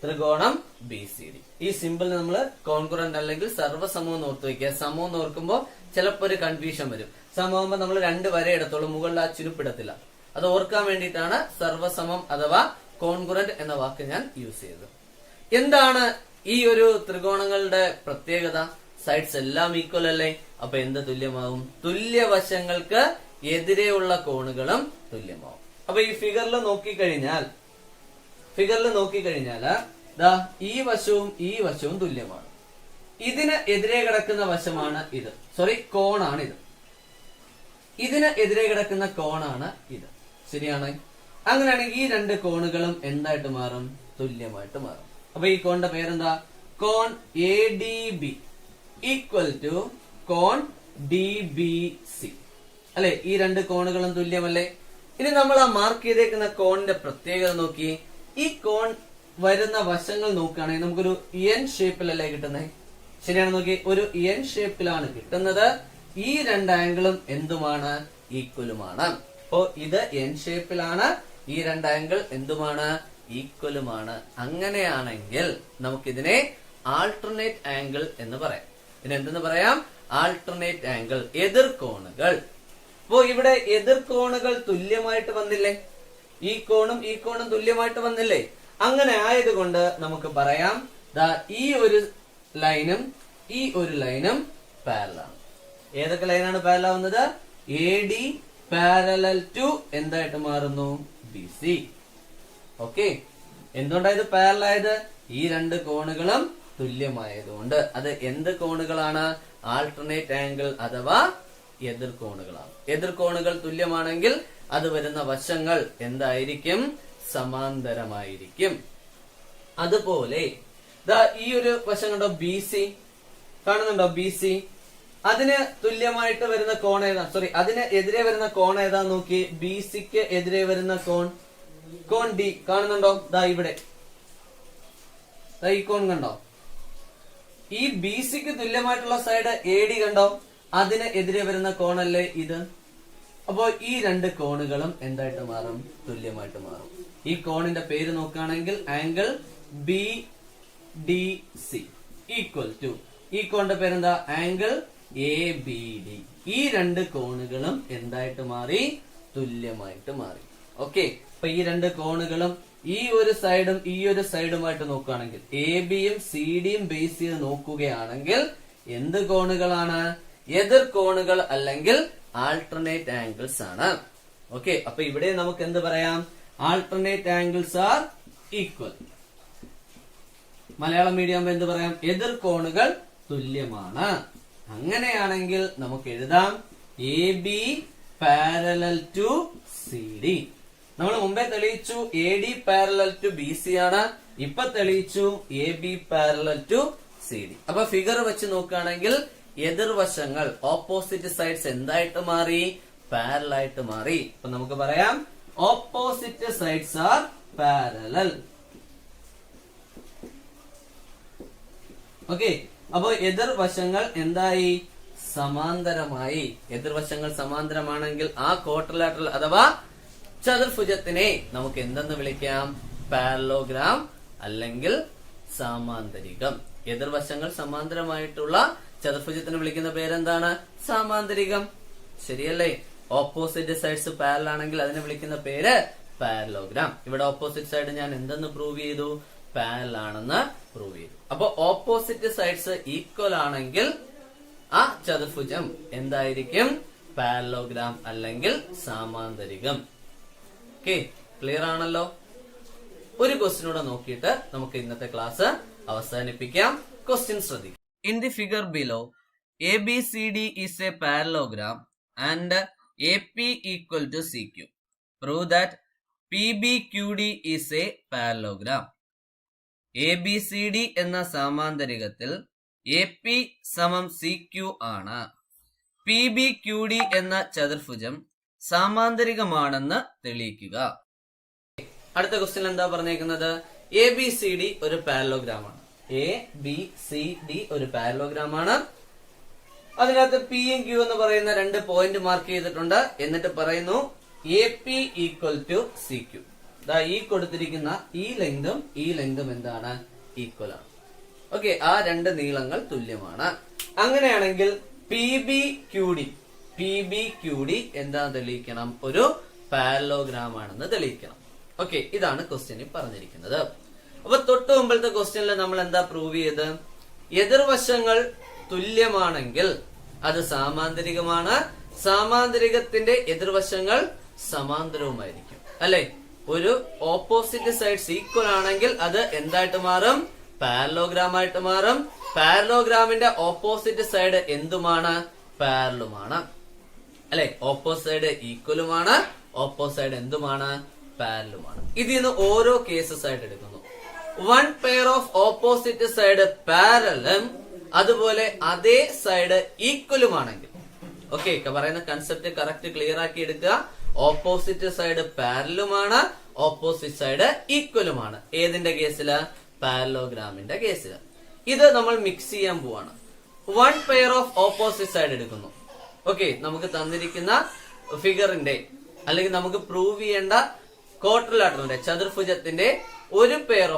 ത്രികോണം ബി സി ഡി. ഈ സിമ്പിൾ നമ്മൾ കോൺഗ്രുവന്റ് അല്ലെങ്കിൽ സർവസമം എന്ന് ഓർത്ത് വയ്ക്കുക. സമം എന്ന് ഓർക്കുമ്പോൾ ചിലപ്പോ ഒരു കൺഫ്യൂഷൻ വരും. സമമാകുമ്പോൾ നമ്മൾ 2 വരെ എടുത്തോളൂ, മുകളിൽ ആ ചുരുപ്പിടത്തില്ല. അത് ഓർക്കാൻ വേണ്ടിയിട്ടാണ് സർവസമം അഥവാ കോൺഗ്രുവന്റ് എന്ന വാക്ക് ഞാൻ യൂസ് ചെയ്തത്. എന്താണ് ഈ ഒരു ത്രികോണങ്ങളുടെ പ്രത്യേകത? സൈഡ്സ് എല്ലാം ഈക്വൽ അല്ലേ? അപ്പൊ എന്ത് തുല്യമാവും? തുല്യവശങ്ങൾക്ക് എതിരെയുള്ള കോണുകളും തുല്യമാവും. അപ്പൊ ഈ ഫിഗറിൽ നോക്കിക്കഴിഞ്ഞാൽ ദാ ഈ വശവും തുല്യമാണ്. ഇതിന് എതിരെ കിടക്കുന്ന വശമാണ് ഇത്, കോണാണ് ഇത്. ഇതിന് എതിരെ കിടക്കുന്ന കോണാണ് ഇത്. ശരിയാണ്? അങ്ങനെയാണെങ്കിൽ ഈ രണ്ട് കോണുകളും എന്തായിട്ട് മാറും? തുല്യമായിട്ട് മാറും. അപ്പൊ ഈ കോണിന്റെ പേരെന്താ? കോൺ A D B equal to കോൺ ഡി ബി സി അല്ലെ? ഈ രണ്ട് കോണുകളും തുല്യമല്ലേ? ഇനി നമ്മൾ ആ മാർക്ക് ചെയ്തേക്കുന്ന കോണിന്റെ പ്രത്യേകത നോക്കി. ഈ കോൺ വരുന്ന വശങ്ങൾ നോക്കുകയാണെങ്കിൽ നമുക്കൊരു എൻ ഷേപ്പിലല്ലേ കിട്ടുന്നത്? ശരിയാണ്? നോക്കി, ഒരു എൻ ഷേപ്പിലാണ് കിട്ടുന്നത്. ഈ രണ്ട് ആംഗിളും എന്തുമാണ്? ഈക്വലുമാണ്. അപ്പോ ഇത് എൻ ഷേപ്പിലാണ്, ഈ രണ്ട് ആംഗിൾ എന്തുമാണ്? ഈക്വലുമാണ്. അങ്ങനെയാണെങ്കിൽ നമുക്കിതിനെ ആൾട്ടർനേറ്റ് ആംഗിൾ എന്ന് പറയാം. ഇതിനെന്തെന്ന് പറയാം? ആൾട്ടർനേറ്റ് ആംഗിൾ, എതിർ കോണുകൾ. അപ്പോ ഇവിടെ എതിർ കോണുകൾ തുല്യമായിട്ട് വന്നില്ലേ? ഈ കോണും തുല്യമായിട്ട് വന്നില്ലേ? അങ്ങനെ ആയതുകൊണ്ട് നമുക്ക് പറയാം ഈ ഒരു ലൈനും പാരലൽ. ഏതൊക്കെ ലൈനാണ് പാരലൽ ആവുന്നത്? എ ഡി പാരലൽ ടു എന്തായിട്ട് മാറുന്നു? B C. ഓക്കെ, എന്തുകൊണ്ടായത് പാരലൽ ആയത്? ഈ രണ്ട് കോണുകളും തുല്യമായതുകൊണ്ട്. അത് എന്ത് കോണുകളാണ്? ആൾട്ടർനേറ്റ് ആംഗിൾ അഥവാ എതിർ കോണുകളാണ്. എതിർ കോണുകൾ തുല്യമാണെങ്കിൽ അത് വരുന്ന വശങ്ങൾ എന്തായിരിക്കും? സമാന്തരമായിരിക്കും. അതുപോലെ ഈ ഒരു വശം കണ്ടോ? ബി സി കാണുന്നുണ്ടോ? B C. അതിന് തുല്യമായിട്ട് വരുന്ന കോൺ ഏതാ? അതിന് എതിരെ വരുന്ന കോൺ ഏതാ നോക്കി. ബി സിക്ക് എതിരെ വരുന്ന കോൺ ഡി കാണുന്നുണ്ടോ? ഇവിടെ ഈ കോൺ കണ്ടോ? ഈ ബി സിക്ക് തുല്യമായിട്ടുള്ള സൈഡ് എ ഡി കണ്ടോ? അതിന് എതിരെ വരുന്ന കോണല്ലേ ഇത്? അപ്പോ ഈ രണ്ട് കോണുകളും എന്തായിട്ട് മാറും? തുല്യമായിട്ട് മാറും. ഈ കോണിന്റെ പേര് നോക്കുകയാണെങ്കിൽ angle B D C equal to, ഈ കോണിന്റെ പേരെന്താ? Angle A B D. ഈ രണ്ട് കോണുകളും എന്തായിട്ട് മാറി? തുല്യമായിട്ട് മാറി. ഓക്കെ, അപ്പൊ ഈ രണ്ട് കോണുകളും ഈ ഒരു സൈഡും ഈ ഒരു സൈഡുമായിട്ട് നോക്കുകയാണെങ്കിൽ, എ ബിയും സി ഡിയും ബേസ് ചെയ്ത് നോക്കുകയാണെങ്കിൽ എന്ത് കോണുകളാണ്? എതിർ കോണുകൾ അല്ലെങ്കിൽ ആൾട്ടർനേറ്റ് ആംഗിൾസ് ആണ്. ഓക്കെ, അപ്പൊ ഇവിടെ നമുക്ക് എന്ത് പറയാം? Alternate angles are equal. Malayalam medium എന്ത് പറയാം? എതിർ കോണുകൾ തുല്യമാണ്. അങ്ങനെയാണെങ്കിൽ നമുക്ക് എഴുതാം A B parallel to C D. നമ്മൾ മുമ്പേ തെളിയിച്ചു A D parallel to B C ആണ്. ഇപ്പൊ തെളിയിച്ചു A B parallel to C D. അപ്പൊ ഫിഗർ വെച്ച് നോക്കുകയാണെങ്കിൽ എതിർവശങ്ങൾ, ഓപ്പോസിറ്റ് സൈഡ്സ് എന്തായിട്ട് മാറി? പാരലൽ ആയിട്ട് മാറി. അപ്പൊ നമുക്ക് പറയാം opposite sides are parallel. Okay, അപ്പോ എതിർവശങ്ങൾ എന്തായി? സമാന്തരമായി. എതിർവശങ്ങൾ സമാന്തരമാണെങ്കിൽ ആ ക്വാഡ്രിലാറ്ററൽ അഥവാ ചതുർഭുജത്തിനെ നമുക്ക് എന്തെന്ന് വിളിക്കാം? പാരലോഗ്രാം അല്ലെങ്കിൽ സാമാന്തരികം. എതിർവശങ്ങൾ സമാന്തരമായിട്ടുള്ള ചതുർഭുജത്തിന് വിളിക്കുന്ന പേരെന്താണ്? സാമാന്തരികം. ശരിയല്ലേ? ഓപ്പോസിറ്റ് സൈഡ്സ് പാരലൽ ആണെങ്കിൽ അതിനെ വിളിക്കുന്ന പേര് പാരലോഗ്രാം. ഇവിടെ ഓപ്പോസിറ്റ് സൈഡ് ഞാൻ എന്തെന്ന് പ്രൂവ് ചെയ്തു? പാരലൽ ആണെന്ന് പ്രൂവ് ചെയ്തു. അപ്പൊ ഓപ്പോസിറ്റ് സൈഡ്സ് ഈക്വൽ ആണെങ്കിൽ ആ ചതുർഭുജം എന്തായിരിക്കും? പാരലോഗ്രാം അല്ലെങ്കിൽ സമാന്തരികം. ഓക്കെ, ക്ലിയർ ആണല്ലോ? ഒരു ക്വസ്റ്റ്യൻ കൂടെ നോക്കിയിട്ട് നമുക്ക് ഇന്നത്തെ ക്ലാസ് അവസാനിപ്പിക്കാം. ക്വസ്റ്റ്യൻ ശ്രദ്ധിക്കാം. In the figure below ABCD is a parallelogram and AP equal to CQ. Prove that PBQD is a parallelogram. ABCD എന്ന സമാന്തരികത്തിൽ AP സമം CQ ആണ്. PBQD എന്ന ചതുർഭുജം സമാന്തരികമാണെന്ന് തെളിയിക്കുക. അടുത്ത ക്വസ്റ്റ്യൻ എന്താ പറഞ്ഞേക്കുന്നത്? ABCD ഒരു പാരലോഗ്രാം ആണ്. ABCD ഒരു പാരലോഗ്രാം ആണ്. അതിനകത്ത് P യും Q എന്ന് പറയുന്ന രണ്ട് പോയിന്റ് മാർക്ക് ചെയ്തിട്ടുണ്ട്. എന്നിട്ട് പറയുന്നു AP ഈക്വൽ ടു CQ. ഈ കൊടുത്തിരിക്കുന്ന ഈ ലെങ്തും എന്താണ്? ഈക്വൽ ആണ്. ഓക്കെ, ആ രണ്ട് നീളങ്ങൾ തുല്യമാണ്. അങ്ങനെയാണെങ്കിൽ PBQD എന്താ തെളിയിക്കണം? ഒരു പാരലോഗ്രാം ആണെന്ന് തെളിയിക്കണം. ഓക്കെ, ഇതാണ് ക്വസ്റ്റ്യനിൽ പറഞ്ഞിരിക്കുന്നത്. അപ്പൊ തൊട്ട് മുമ്പത്തെ ക്വസ്റ്റ്യനിൽ നമ്മൾ എന്താ പ്രൂവ് ചെയ്ത്? എതിർവശങ്ങൾ തുല്യമാണെങ്കിൽ അത് സാമാന്തരികമാണ്. സാമാന്തരികത്തിന്റെ എതിർവശങ്ങൾ സമാന്തരവുമായിരിക്കും. അല്ലെ? ഒരു ഓപ്പോസിറ്റ് സൈഡ്സ് ഈക്വൽ ആണെങ്കിൽ അത് എന്തായിട്ട് മാറും? പാരലോഗ്രാം ആയിട്ട് മാറും. പാരലോഗ്രാമിന്റെ ഓപ്പോസിറ്റ് സൈഡ് എന്തുമാണ്? പാരലുമാണ്. അല്ലെ? ഓപ്പോസിറ്റ് സൈഡ് ഈക്വലുമാണ്, ഓപ്പോസിറ്റ് സൈഡ് എന്തുമാണ്? പാരലുമാണ്. ഇതിന്ന് ഓരോ കേസസ് ആയിട്ട് എടുക്കുന്നു. One pair of opposite side പാരലും അതുപോലെ അതേ സൈഡ് ഈക്വലുമാണെങ്കിൽ, ഓക്കെ, പറയുന്ന കൺസെപ്റ്റ് കറക്റ്റ് ക്ലിയർ ആക്കി എടുക്കുക. ഓപ്പോസിറ്റ് സൈഡ് പാരലുമാണ്, ഓപ്പോസിറ്റ് സൈഡ് ഈക്വലുമാണ്. ഏതിന്റെ കേസില്? പാരലോഗ്രാമിന്റെ കേസില്. ഇത് നമ്മൾ മിക്സ് ചെയ്യാൻ പോവാണ്. One pair of opposite side എടുക്കുന്നു. ഓക്കെ, നമുക്ക് തന്നിരിക്കുന്ന ഫിഗറിന്റെ അല്ലെങ്കിൽ നമുക്ക് പ്രൂവ് ചെയ്യേണ്ട ക്വാഡ്രിലാറ്ററലിന്റെ ചതുർഭുജത്തിന്റെ one pair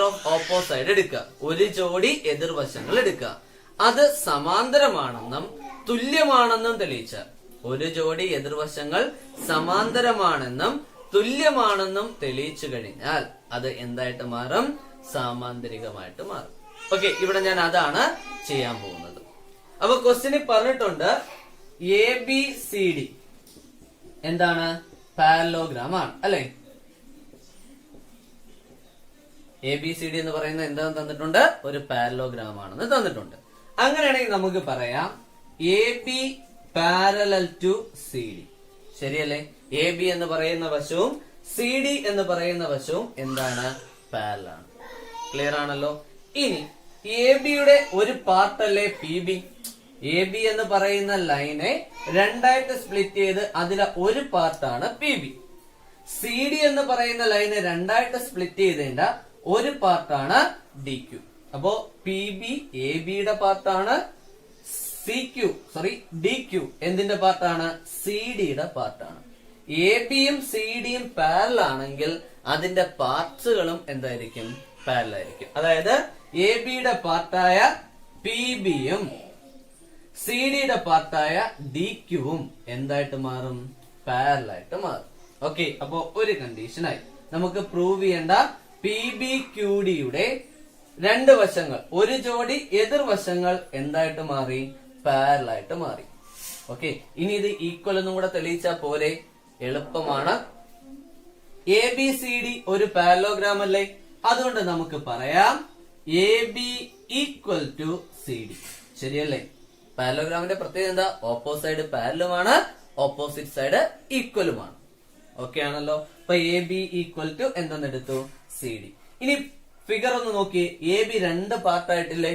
of opposite side എടുക്കുക. ഒരു ജോഡി എതിർവശങ്ങൾ എടുക്കുക. അത് സമാന്തരമാണെന്നും തുല്യമാണെന്നും തെളിയിച്ച ഒരു ജോഡി എതിർവശങ്ങൾ സമാന്തരമാണെന്നും തുല്യമാണെന്നും തെളിയിച്ചു കഴിഞ്ഞാൽ അത് എന്തായിട്ട് മാറും? സാമാന്തരികമായിട്ട് മാറും. ഓക്കെ, ഇവിടെ ഞാൻ അതാണ് ചെയ്യാൻ പോകുന്നത്. അപ്പൊ ക്വസ്റ്റ്യനിൽ പറഞ്ഞിട്ടുണ്ട് ABCD എന്താണ്? പാരലോഗ്രാം ആണ്. അല്ലെ? ABCD എന്ന് പറയുന്നത് എന്താന്ന് തന്നിട്ടുണ്ട്? ഒരു പാരലോഗ്രാം ആണെന്ന് തന്നിട്ടുണ്ട്. അങ്ങനെയാണെങ്കിൽ നമുക്ക് പറയാം AB പാരലൽ ടു CD. ശരിയല്ലേ? AB എന്ന് പറയുന്ന വശവും CD എന്ന് പറയുന്ന വശവും എന്താണ്? പാരലാണ്. ക്ലിയർ ആണല്ലോ? ഇനി ABയുടെ ഒരു പാർട്ടല്ലേ PB? AB എന്ന് പറയുന്ന ലൈനെ രണ്ടായിട്ട് സ്പ്ലിറ്റ് ചെയ്ത് അതിലെ ഒരു പാർട്ടാണ് PB. CD എന്ന് പറയുന്ന ലൈനെ രണ്ടായിട്ട് സ്പ്ലിറ്റ് ചെയ്തതിന്റെ ഒരു പാർട്ടാണ് DQ. അപ്പോ PB ABയുടെ പാർട്ടാണ്, DQ എന്തിന്റെ പാർട്ടാണ്? CDയുടെ പാർട്ടാണ്. ABയും CDയും പാരലൽ ആണെങ്കിൽ അതിന്റെ പാർട്സുകളും എന്തായിരിക്കും? പാരലൽ ആയിരിക്കും. അതായത് ABയുടെ പാർട്ടായ PBയും CDയുടെ പാർട്ടായ DQവും എന്തായിട്ട് മാറും? പാരലൽ ആയിട്ട് മാറും. ഓക്കെ, അപ്പോ ഒരു കണ്ടീഷനായി നമുക്ക് പ്രൂവ് ചെയ്യേണ്ട PBQDയുടെ രണ്ട് വശങ്ങൾ, ഒരു ജോഡി എതിർവശങ്ങൾ എന്തായിട്ട് മാറി? പാരലൽ ആയിട്ട് മാറി. ഓക്കെ, ഇനി ഇത് ഈക്വൽ എന്നും കൂടെ തെളിയിച്ചാൽ പോലെ എളുപ്പമാണ്. ABCD ഒരു പാരലോഗ്രാം അല്ലേ? അതുകൊണ്ട് നമുക്ക് പറയാം AB ഈക്വൽ ടു CD. ശരിയല്ലേ? പാരലോഗ്രാമിന്റെ പ്രത്യേകത എന്താ? ഓപ്പോസിറ്റ് സൈഡ് പാരലുമാണ്, ഓപ്പോസിറ്റ് സൈഡ് ഈക്വലുമാണ്. ഓക്കെ ആണല്ലോ? അപ്പൊ AB ഈക്വൽ ടു എന്തെന്നെടുത്തു? CD. ഇനി ഫിഗർ ഒന്ന് നോക്കിയേ. AB രണ്ട് പാർട്ടായിട്ടില്ലേ?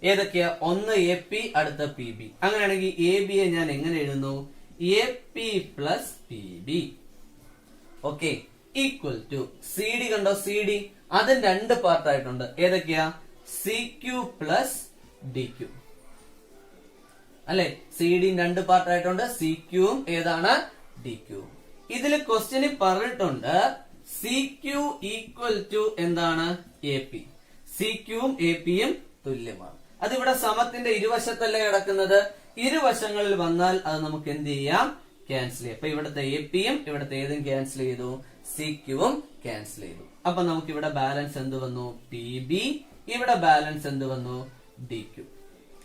ഏതൊക്കെയാ? ഒന്ന് AP, അടുത്ത PB. അങ്ങനെയാണെങ്കിൽ AB യെ ഞാൻ എങ്ങനെ എഴുതുന്നു? AP plus PB. Okay, equal to CD. കണ്ടോ? CD അതും രണ്ട് പാർട്ടായിട്ടുണ്ട്. ഏതൊക്കെയാ? CQ plus DQ. അല്ലെ? CD രണ്ട് പാർട്ടായിട്ടുണ്ട്. CQവും ഏതാണ്? DQ. ഇതില് ക്വസ്റ്റ്യനിൽ പറഞ്ഞിട്ടുണ്ട് CQ ഈക്വൽ ടു എന്താണ്? AP. CQവും APയും തുല്യമാണ്. അതിവിടെ സമത്തിന്റെ ഇരുവശത്തല്ലേ കിടക്കുന്നത്? ഇരുവശങ്ങളിൽ വന്നാൽ അത് നമുക്ക് എന്ത് ചെയ്യാം? ക്യാൻസൽ ചെയ്യാം. അപ്പൊ ഇവിടുത്തെ APയും ഇവിടുത്തെ ഏതും ക്യാൻസൽ ചെയ്തു, സി ക്യൂവും ക്യാൻസൽ ചെയ്തു. അപ്പൊ നമുക്ക് ഇവിടെ ബാലൻസ് എന്ത് വന്നു? P B. ഇവിടെ ബാലൻസ് എന്ത് വന്നു? D Q.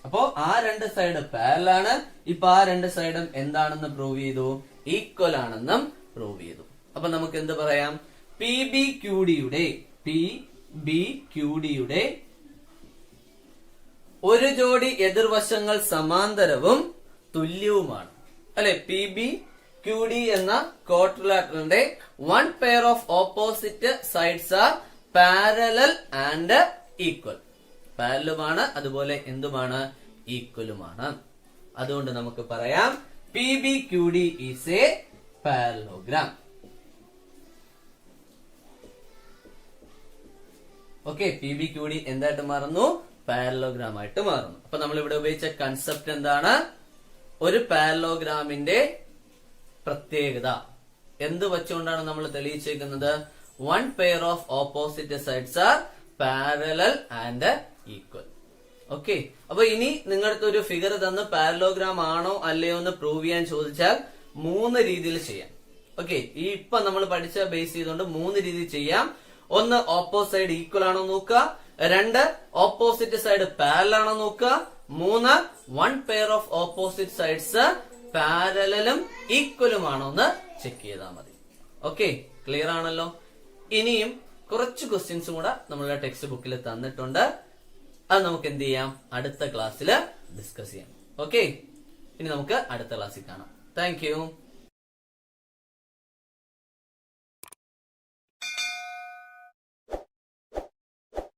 അപ്പോ ആ രണ്ട് സൈഡ് പാരലാണ്. ഇപ്പൊ ആ രണ്ട് സൈഡും എന്താണെന്ന് പ്രൂവ് ചെയ്തു? ഈക്വൽ ആണെന്നും പ്രൂവ് ചെയ്തു. അപ്പൊ നമുക്ക് എന്ത് പറയാം? പി ബി ക്യൂ ഡിയുടെ ഒരു ജോഡി എതിർവശങ്ങൾ സമാന്തരവും തുല്യവുമാണ്. അല്ലെ? പി ബി ക്യൂ ഡി എന്ന ക്വാഡ്രിലാറ്ററലിന്റെ one pair of opposite sides are parallel and equal. പാരലുമാണ്, അതുപോലെ എന്തുമാണ്? ഈക്വലുമാണ്. അതുകൊണ്ട് നമുക്ക് പറയാം P B Q D is a parallelogram. Okay, P B Q D എന്തായിട്ട് മാറുന്നു? പാരലോഗ്രാം ആയിട്ട് മാറുന്നു. അപ്പൊ നമ്മൾ ഇവിടെ ഉപയോഗിച്ച കൺസെപ്റ്റ് എന്താണ്? ഒരു പാരലോഗ്രാമിന്റെ പ്രത്യേകത എന്ത് വെച്ചുകൊണ്ടാണ് നമ്മൾ തെളിയിച്ചേക്കുന്നത്? One pair of opposite sides are parallel and equal. Okay, അപ്പൊ ഇനി നിങ്ങളുടെ ഒരു ഫിഗർ തന്ന് പാരലോഗ്രാം ആണോ അല്ലയോ എന്ന് പ്രൂവ് ചെയ്യാൻ ചോദിച്ചാൽ 3 രീതിയിൽ ചെയ്യാം. ഓക്കെ, ഈ ഇപ്പൊ നമ്മൾ പഠിച്ച ബേസ് ചെയ്തുകൊണ്ട് 3 രീതിയിൽ ചെയ്യാം. ഒന്ന്, ഓപ്പോസിറ്റ് സൈഡ് ഈക്വൽ ആണോ നോക്കുക. 2, ഓപ്പോസിറ്റ് സൈഡ് പാരലൽ ആണോ നോക്കുക. 3, one pair of opposite sides പാരലലും ഈക്വലും ആണോ എന്ന് ചെക്ക് ചെയ്താൽ മതി. ഓക്കെ, ക്ലിയർ ആണല്ലോ? ഇനിയും കുറച്ച് ക്വസ്റ്റ്യൻസും കൂടെ നമ്മളുടെ ടെക്സ്റ്റ് ബുക്കിൽ തന്നിട്ടുണ്ട്. അത് നമുക്ക് എന്ത് ചെയ്യാം? അടുത്ത ക്ലാസ്സിൽ ഡിസ്കസ് ചെയ്യാം. ഓക്കെ, ഇനി നമുക്ക് അടുത്ത ക്ലാസ്സിൽ കാണാം. Thank you.